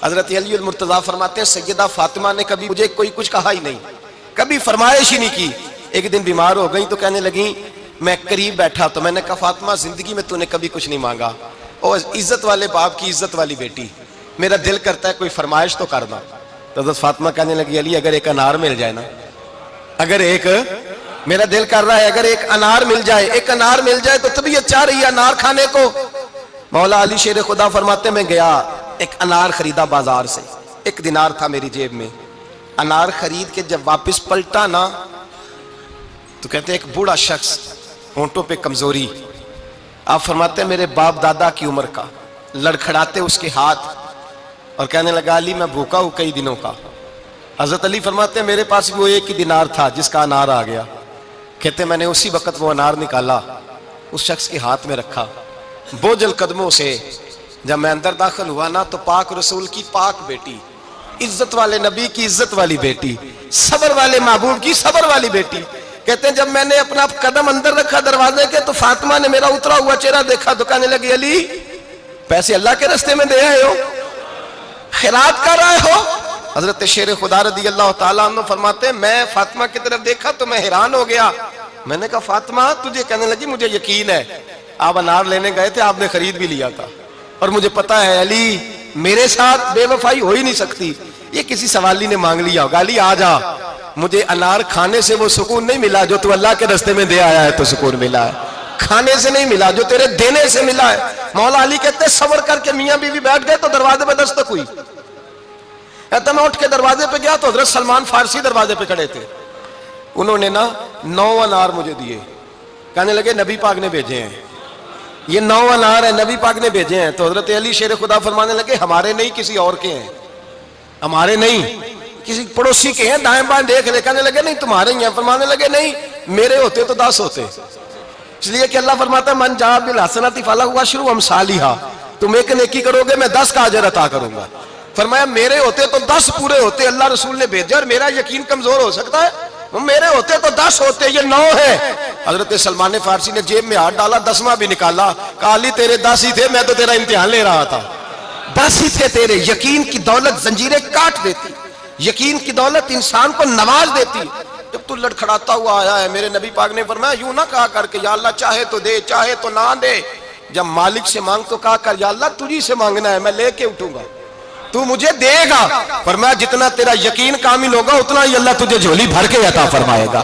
حضرت علی المرتضیٰ فرماتے ہیں سیدہ فاطمہ نے کبھی مجھے کوئی کچھ کہا ہی نہیں، کبھی فرمائش ہی نہیں کی۔ ایک دن بیمار ہو گئی تو کہنے لگیں، میں قریب بیٹھا تو میں نے کہا فاطمہ زندگی میں تو نے کبھی کچھ نہیں مانگا، اور عزت والے باپ کی عزت والی بیٹی، میرا دل کرتا ہے کوئی فرمائش تو کرنا۔ تو حضرت فاطمہ کہنے لگی علی اگر ایک انار مل جائے نا، اگر ایک میرا دل کر رہا ہے اگر ایک انار مل جائے، ایک انار مل جائے تو طبیعت چاہ رہی ہے انار کھانے کو۔ مولا علی شیر خدا فرماتے میں گیا ایک انار خریدا بازار سے، 1 دینار تھا میری جیب میں، انار خرید کے جب واپس پلٹا نا تو کہتے ہیں ایک بوڑھا شخص، ہونٹوں پہ کمزوری، آپ فرماتے ہیں میرے باپ دادا کی عمر کا، لڑکھڑاتے اس کے ہاتھ اور کہنے لگا علی میں بھوکا ہوں کئی دنوں کا۔ حضرت علی فرماتے ہیں میرے پاس وہ 1 ہی دینار تھا جس کا انار آ گیا، کہتے میں نے اسی وقت وہ انار نکالا اس شخص کے ہاتھ میں رکھا، بوجھل قدموں سے جب میں اندر داخل ہوا نا تو پاک رسول کی پاک بیٹی، عزت والے نبی کی عزت والی بیٹی، صبر والے محبوب کی صبر والی بیٹی، کہتے ہیں جب میں نے اپنا قدم اندر رکھا دروازے کے تو فاطمہ نے میرا اترا ہوا چہرہ دیکھا تو کہنے لگی علی پیسے اللہ کے راستے میں دے آئے ہو، خیرات کر رہے ہو؟ حضرت شیر خدا رضی اللہ تعالیٰ عنہ فرماتے ہیں میں فاطمہ کی طرف دیکھا تو میں حیران ہو گیا، میں نے کہا فاطمہ تجھے، کہنے لگی مجھے یقین ہے آپ انار لینے گئے تھے، آپ نے خرید بھی لیا تھا، اور مجھے پتا ہے علی میرے ساتھ بے وفائی ہو ہی نہیں سکتی، یہ کسی سوالی نے مانگ لیا ہوگا، علی آ جا، مجھے انار کھانے سے وہ سکون نہیں ملا جو تو اللہ کے راستے میں دے آیا ہے تو سکون ملا ہے، کھانے سے نہیں ملا جو تیرے دینے سے ملا ہے۔ مولا علی کہتے ہیں صبر کر کے میاں بیوی بیٹھ گئے تو دروازے پہ دستک ہوئی، کہتا میں اٹھ کے دروازے پہ گیا تو حضرت سلمان فارسی دروازے پہ کھڑے تھے، انہوں نے نا 9 انار مجھے دیے، کہنے لگے نبی پاک نے بھیجے ہیں، یہ 9 انار ہیں نبی پاک نے بھیجے ہیں۔ تو حضرت علی شیر خدا فرمانے لگے ہمارے نہیں کسی اور کے ہیں، ہمارے نہیں کسی پڑوسی کے ہیں، دائیں بائیں دیکھ لے، کہنے لگے نہیں تمہارے ہی ہیں، فرمانے لگے نہیں میرے ہوتے تو 10 ہوتے، اس لیے کہ اللہ فرماتا ہے من جاء بالحسنۃ فلہ عشر امثالھا، تم ایک نیکی کرو گے میں 10 کا اجر عطا کروں گا، فرمایا میرے ہوتے تو 10 پورے ہوتے، اللہ رسول نے بھیجا اور میرا یقین کمزور ہو سکتا ہے، میرے ہوتے تو 10 ہوتے، یہ 9 ہے۔ حضرت سلمان فارسی نے جیب میں ہاتھ ڈالا 10واں بھی نکالا، کہا علی تیرے 10 ہی تھے، میں تو تیرا امتحان لے رہا تھا، 10 ہی تھے تیرے۔ یقین کی دولت زنجیریں کاٹ دیتی، یقین کی دولت انسان کو نواز دیتی۔ جب تو لڑکھڑاتا ہوا آیا ہے میرے نبی پاک نے فرمایا یوں نہ کہا کر کے یا اللہ چاہے تو دے چاہے تو نہ دے، جب مالک سے مانگ تو کہا کر یا اللہ تجھی سے مانگنا ہے میں لے کے اٹھوں گا، تو مجھے دے گا، فرمایا جتنا تیرا یقین کامل ہوگا اتنا ہی اللہ تجھے جھولی بھر کے عطا فرمائے گا۔